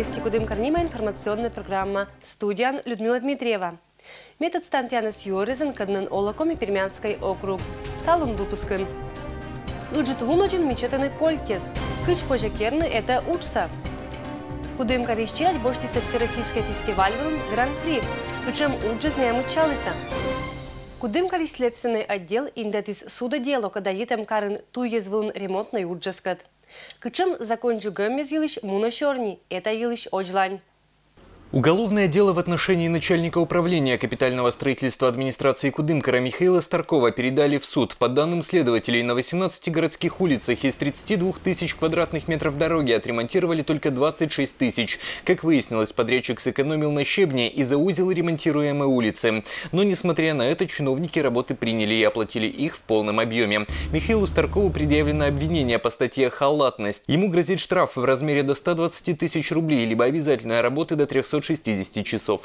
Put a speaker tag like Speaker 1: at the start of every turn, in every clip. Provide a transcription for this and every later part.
Speaker 1: Вести Кудым Карнима информационная программа. Студиян Людмила Дмитриева. Метод Стантьянас Юризен Каднын Олакоми Пермянской округ. Талун выпуском. Уджит луночен мечетаны кольтез. Кыч пожакерны это учса. Кудым Карищирать боштиса всероссийский фестиваль Гран-при. Причем уджиз не обучалися. Кудым Карищ следственный отдел индетис судодело, когда етем карен туезвылын ремонтный уджескат. Кычем закончу гэммез елыш муношорни, это елыш оджлань.
Speaker 2: Уголовное дело в отношении начальника управления капитального строительства администрации Кудымкара Михаила Старкова передали в суд. По данным следователей, на 18 городских улицах из 32 тысяч квадратных метров дороги отремонтировали только 26 тысяч. Как выяснилось, подрядчик сэкономил на щебне и заузил ремонтируемые улицы. Но, несмотря на это, чиновники работы приняли и оплатили их в полном объеме. Михаилу Старкову предъявлено обвинение по статье «Халатность». Ему грозит штраф в размере до 120 тысяч рублей, либо обязательная работа до 360 часов.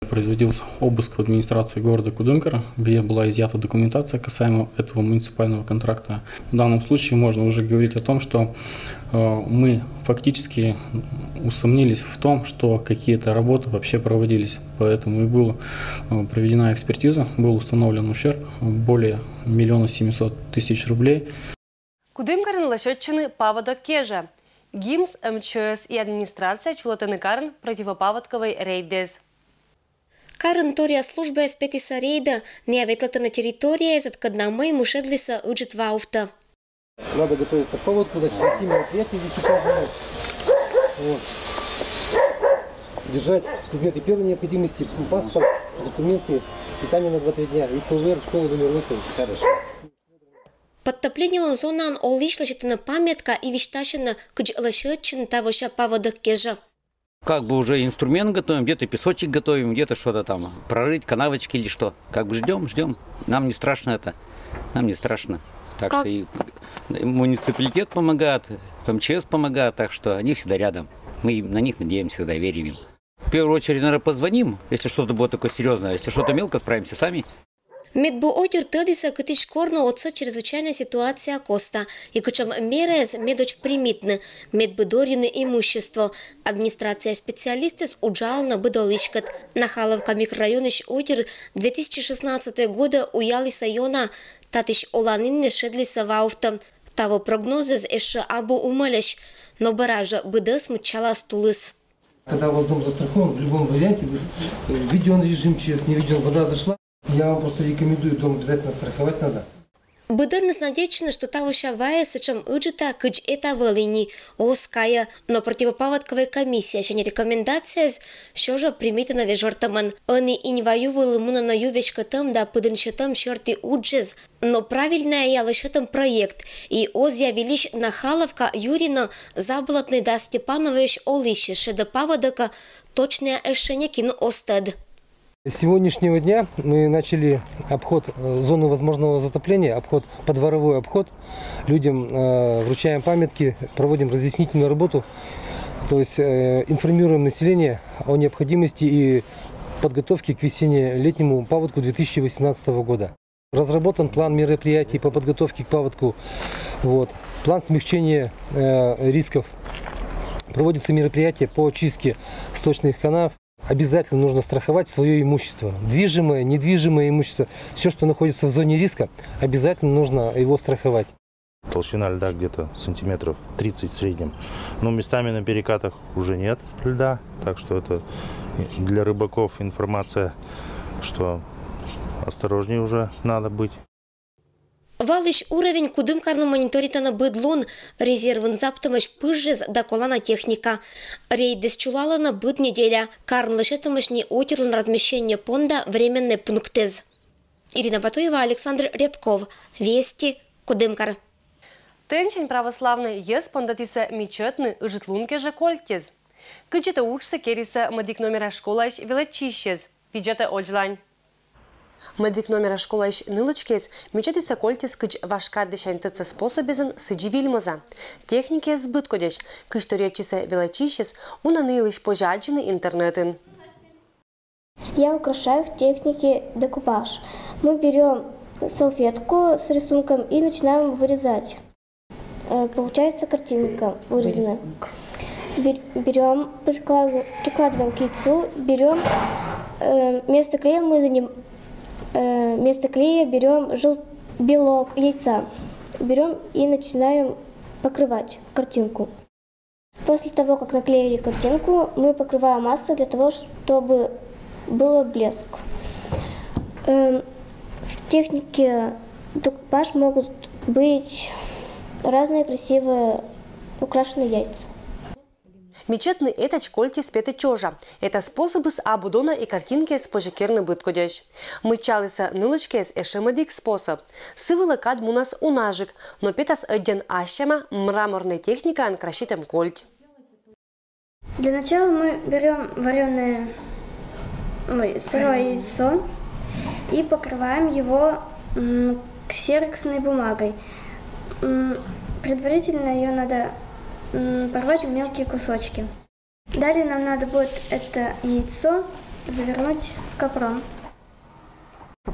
Speaker 3: Производился обыск в администрации города Кудымкара, где была изъята документация касаемо этого муниципального контракта. В данном случае можно уже говорить о том, что мы фактически усомнились в том, что какие-то работы вообще проводились. Поэтому и была проведена экспертиза, был установлен ущерб более 1 700 000 рублей.
Speaker 1: Кудымкарын лошадчины паводок кежа. ГИМС, МЧС и администрация чулатаны карен противопаводковой рейдез.
Speaker 4: Карен тория служба спетиса рейда не оветлата на территории, зад каднамы мушедлиса уджит вауфта.
Speaker 5: Надо готовиться к паводку, значит, все мероприятия здесь указаны. Вот. Держать предметы первой необходимости, паспорт, документы, питание на 2-3 дня и ПВР, школа номер 8. Хорошо.
Speaker 4: Подтопление зонан олиш лошадина памятка и вишташина кыч лошадчин тавоша паводок кежа.
Speaker 6: Как бы уже инструмент готовим, где-то песочек готовим, где-то что-то там прорыть, канавочки или что. Как бы ждем. Нам не страшно это, нам не страшно. Так что и муниципалитет помогает, МЧС помогает, так что они всегда рядом. Мы на них надеемся, всегда верим им. В первую очередь, наверное, позвоним, если что-то будет такое серьезное, если что-то мелко, справимся сами.
Speaker 4: Медбоотер тъдиса кытич корно отца чрезвычайная ситуация коста, и кычам мерез медоч примитны, медбыдорины имущество. Администрация специалистов уджална быдолышкат. Нахаловка микрорайоныш отер 2016 года уялиса йона, татыш оланинне шедлиса вауфта. Того прогнозы эше абу умаляш, но баража быдас мучала стулыс.
Speaker 5: Когда у вас дом застрахован, в любом варианте, введен режим ЧС, не введен, вода зашла, я вам просто рекомендую, дом обязательно страховать надо.
Speaker 4: Быдырныс надеяно, что того шавая сычам ыджита кыч это валини оская, но противопаводковая комиссия еще не рекомендация, что же примитана вежортаман. Они инваю вылымуна на ювечка там да пыдынчатам черти уджез, но правильная я лишетам проект, и озъявились Нахаловка Юрина Заболотный да Степанович Олище шеда паводока точное решение кину остад.
Speaker 5: С сегодняшнего дня мы начали обход зоны возможного затопления, подворовой обход. Людям вручаем памятки, проводим разъяснительную работу, то есть информируем население о необходимости и подготовке к весенне-летнему паводку 2018 года. Разработан план мероприятий по подготовке к паводку, план смягчения рисков. Проводятся мероприятия по очистке сточных канав. Обязательно нужно страховать свое имущество. Движимое, недвижимое имущество. Все, что находится в зоне риска, обязательно нужно его страховать.
Speaker 7: Толщина льда где-то сантиметров 30 в среднем. Но местами на перекатах уже нет льда. Так что это для рыбаков информация, что осторожнее уже надо быть.
Speaker 4: Валыш уровень Кудымкарну мониторита на быдлун, резервын заптымыш пыжжез да колана техника. Рейдес чулала на быд неделя, карн лышетымышни отерлын размещение понда временный пунктез. Ирина Батуева, Александр Рябков. Вести, Кудымкар.
Speaker 1: Тенчень православный ес пондатиса мечетны житлунке же кольтез. Кычета учса кериса медик номера школаш величищез, виджета оджлань. Медик номера школаш нылочкез, мечетиса кольтез кыч вашка дешантыца способезен сыджи вильмоза. Технике сбыт кодеш, кыч торечиса величищез, унанылыш пожаджины интернетын.
Speaker 8: Я украшаю в технике декупаж. Мы берем салфетку с рисунком и начинаем вырезать. Получается картинка вырезанная. берем, прикладываем к яйцу, берем вместо клея вместо клея берем белок яйца, берем и начинаем покрывать картинку. После того, как наклеили картинку, мы покрываем массой для того, чтобы был блеск. В технике декупаж могут быть разные красивые украшенные яйца.
Speaker 1: Мечетный этач кольки спеты чожа. Это способы с абудона и картинки с пожекерны быткодящ. Мычалися нылочки с эшемадик способ. Сывылакад мунас унажик, но петас один ащама мраморная техника анкращитым кольт.
Speaker 8: Для начала мы берем вареное сырое яйцо и покрываем его ксероксной бумагой. Предварительно ее надо порвать в мелкие кусочки. Далее нам надо будет это яйцо завернуть в капрон.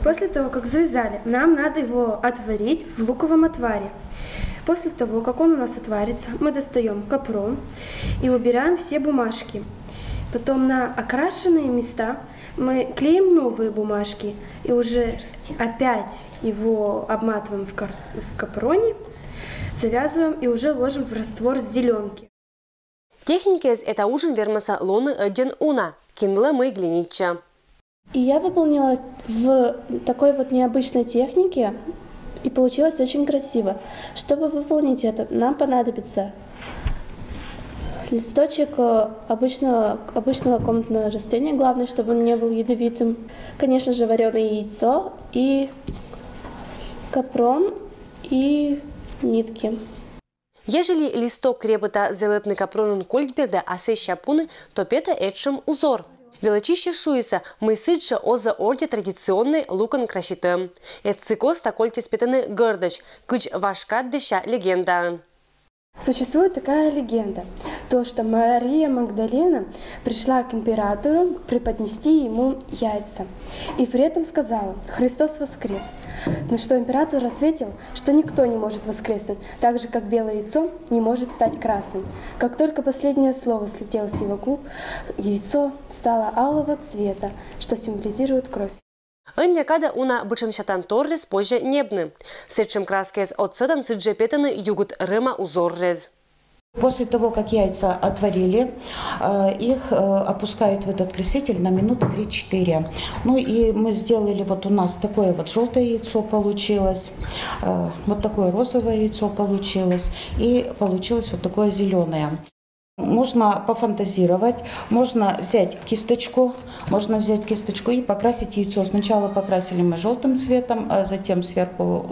Speaker 9: После того, как завязали, нам надо его отварить в луковом отваре. После того, как он у нас отварится, мы достаем капрон и убираем все бумажки. Потом на окрашенные места мы клеим новые бумажки и уже опять его обматываем в капроне, завязываем и уже ложим в раствор с зеленки.
Speaker 1: Техники это ужин вермаса лоны один уна, кинула мы глинича.
Speaker 9: И я выполнила в такой вот необычной технике, и получилось очень красиво. Чтобы выполнить это, нам понадобится листочек обычного комнатного растения, главное, чтобы он не был ядовитым. Конечно же, вареное яйцо и капрон и нитки.
Speaker 1: Ежели листок крепота зелетный капронун кольтберда асе шапуны, то пета этшем узор. Величище шуиса мы сыдша оза орде традиционный лукан кращитым. Эцикос такольте спетаны гордоч, кыч вашкат дыша легенда.
Speaker 9: Существует такая легенда, то, что Мария Магдалена пришла к императору преподнести ему яйца. И при этом сказала: «Христос воскрес». На что император ответил, что никто не может воскреснуть, так же, как белое яйцо не может стать красным. Как только последнее слово слетело с его губ, яйцо стало алого цвета, что символизирует кровь.
Speaker 1: Некада уна бычем шатан торрез позже небны. Сетчем краскез от сетан сиджепетаны югут рыма узоррез.
Speaker 10: После того, как яйца отварили, их опускают в этот краситель на минуты 3-4. Ну и мы сделали, вот у нас такое вот желтое яйцо получилось, вот такое розовое яйцо получилось и получилось вот такое зеленое. Можно пофантазировать, можно взять кисточку и покрасить яйцо. Сначала покрасили мы желтым цветом, а затем сверху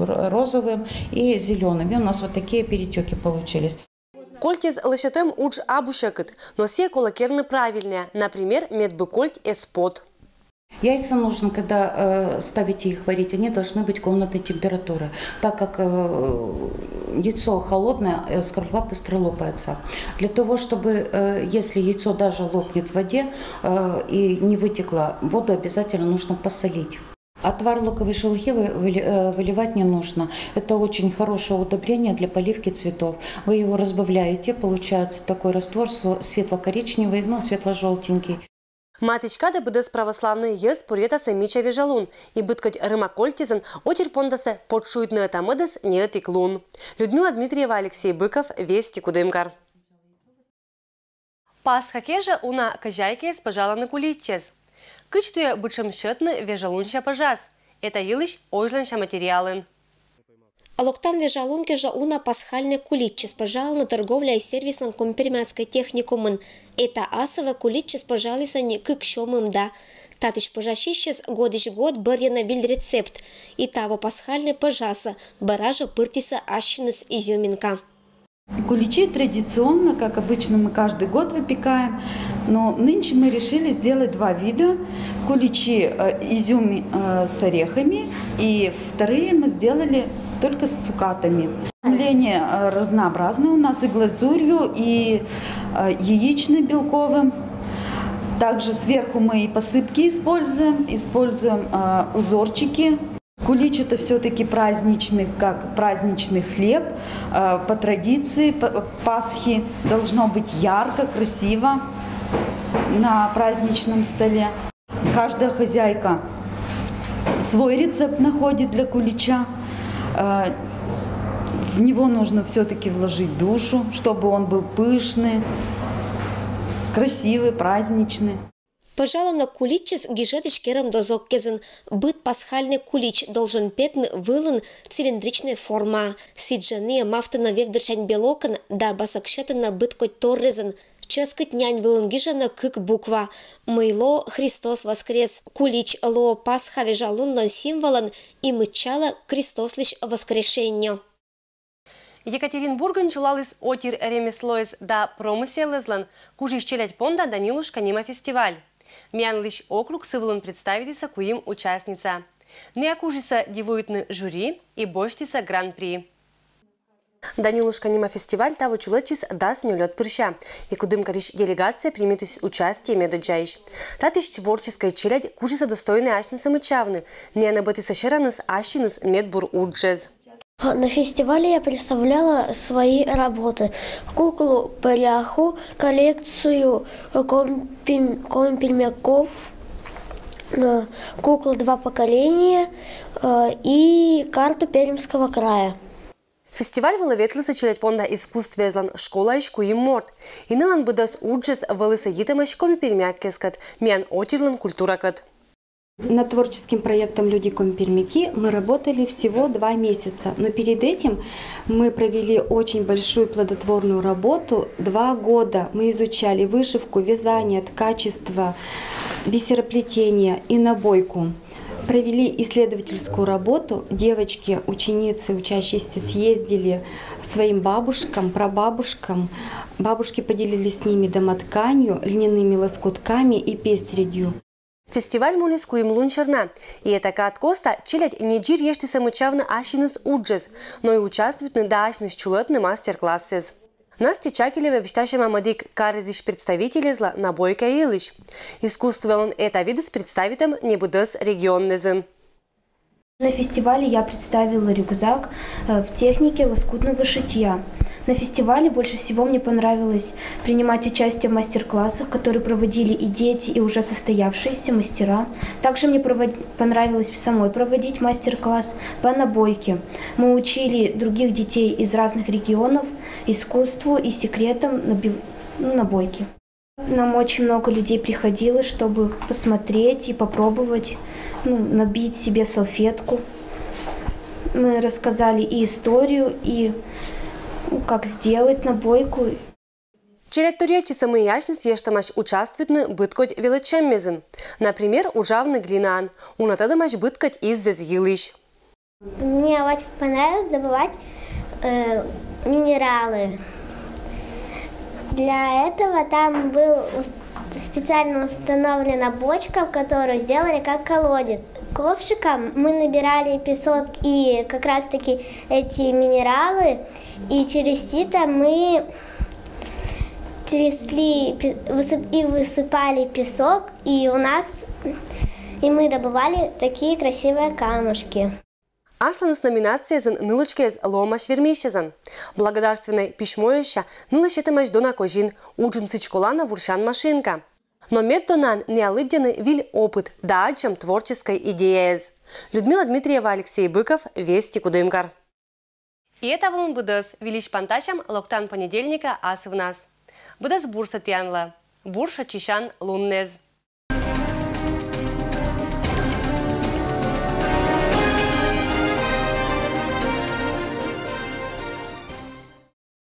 Speaker 10: розовым и зеленым. И у нас вот такие перетеки получились.
Speaker 1: Кольтез лышетем уж абушекет, но все колокерны правильные, например, медбыкольт эспот.
Speaker 10: Яйца нужно, когда ставите их варить, они должны быть комнатной температуры, так как яйцо холодное, скорлупа быстро лопается. Для того, чтобы, если яйцо даже лопнет в воде и не вытекло, воду обязательно нужно посолить. Отвар луковой шелухи выливать не нужно. Это очень хорошее удобрение для поливки цветов. Вы его разбавляете, получается такой раствор светло-коричневый, но светло-желтенький.
Speaker 1: Матичкада будес православный ес пурета семича вежалун, и быткать рымакольтизен отер пондase подшует на этамедес не отеклун. Людмила Дмитриева, Алексей Быков, Вести Кудымкар. Пасха кежа уна кажайкес пожала на куличес. Кычтуя бычем счетны вежалунща пожас. Это елыш ойжланща материалын.
Speaker 4: Алоктан вежалунке же уна пасхальный куличес пожал на торговля и сервисном компермянской техникумын. Это асова куличес пожалися не кыкшомым да. Татыч пожащищес годищ год бырьяна виль рецепт. И того пасхальный пожаса, баража пыртиса ащинес изюминка.
Speaker 11: Куличи традиционно, как обычно, мы каждый год выпекаем, но нынче мы решили сделать два вида. Куличи изюм с орехами, и вторые мы сделали только с цукатами. Оформление разнообразное у нас и глазурью, и яично-белковым. Также сверху мы и посыпки используем узорчики. Кулич – это все-таки праздничный, как праздничный хлеб. По традиции Пасхи должно быть ярко, красиво на праздничном столе. Каждая хозяйка свой рецепт находит для кулича. В него нужно все-таки вложить душу, чтобы он был пышный, красивый, праздничный.
Speaker 4: Пожалуй, на куличес гижетыч керам дозок кезен. Быт пасхальный кулич должен петн вылын цилиндричная форма. Сиджаны мафтана вевдерчань белокан да басакшетана быт коть торрезен. Ческать нянь вылын гижана кык буква. Мыйло Христос воскрес. Кулич ло пасха вежалунлан символан и мычала Христос лишь воскрешенье.
Speaker 1: Екатеринбургын чулалыс отир ремеслоес да промыселезлан кужиш челять понда Данилушка Нима фестиваль. Мянлыш округ сывлын представитиса куим участница. Не окужиса дивуютны жюри и боштиса гран-при. Данилушка Нима фестиваль того чулачис да снюлет пырща. И кудым кориш делегация примет участие медоджаиш. Татыш творческая челядь кужиса достойный ашниса мычавны. Не набытыса шераныс ашиныс медбур уджез.
Speaker 8: На фестивале я представляла свои работы. Куклу Паряху, коллекцию компельмяков, куклу «Два поколения» и карту Пермского края.
Speaker 1: Фестиваль выловетлыса челять понда искусстве злан школа ишку и морд. И нылан быдас уджез вылыса етамаш компельмякескат, мян отирлан культуракат.
Speaker 12: Над творческим проектом «Люди Компермяки» мы работали всего 2 месяца, но перед этим мы провели очень большую плодотворную работу. 2 года мы изучали вышивку, вязание, ткачество, бисероплетение и набойку. Провели исследовательскую работу. Девочки, ученицы, учащиеся съездили своим бабушкам, прабабушкам. Бабушки поделились с ними домотканью, льняными лоскутками и пестрядью.
Speaker 1: Фестиваль мулис куим лунчерна. И это от коста челядь не джир ешти самычавны ашиныс уджез, но и участвуют на дашныс чулетны мастер-классез. Настя Чакелева вещаща мамадик карезиш представители зла набойка и лыж. Искусствовал он это виды с представителем небудес регионнезен.
Speaker 9: На фестивале я представила рюкзак в технике лоскутного шитья. На фестивале больше всего мне понравилось принимать участие в мастер-классах, которые проводили и дети, и уже состоявшиеся мастера. Также мне понравилось самой проводить мастер-класс по набойке. Мы учили других детей из разных регионов искусству и секретам набойки. Нам очень много людей приходило, чтобы посмотреть и попробовать набить себе салфетку. Мы рассказали и историю, и как сделать набойку.
Speaker 1: Челядь туречи самые яшны съештамаш участвуют на быткоть величеммезен. Например, ужавный глинан. Унатадамаш быткоть из зазгилыш.
Speaker 8: Мне очень понравилось добывать минералы. Для этого там был специально установлена бочка, в которую сделали как колодец. Ковшиком мы набирали песок и как раз-таки эти минералы, и через сито мы трясли и высыпали песок, и мы добывали такие красивые камушки.
Speaker 1: Асланыс номинация зан нылочкез ломаш вермещезан. Благодарственной письмоеща нылочетамаш дона кожин уджинцы школана вуршан машинка. Но меддонан неолыденный виль опыт да аджам творческой идеез. Людмила Дмитриева, Алексей Быков, Вести Кудымкар. И это вам будас вилиш пантачам локтан понедельника асы в нас. Будас бурса тянла, бурша чищан луннез.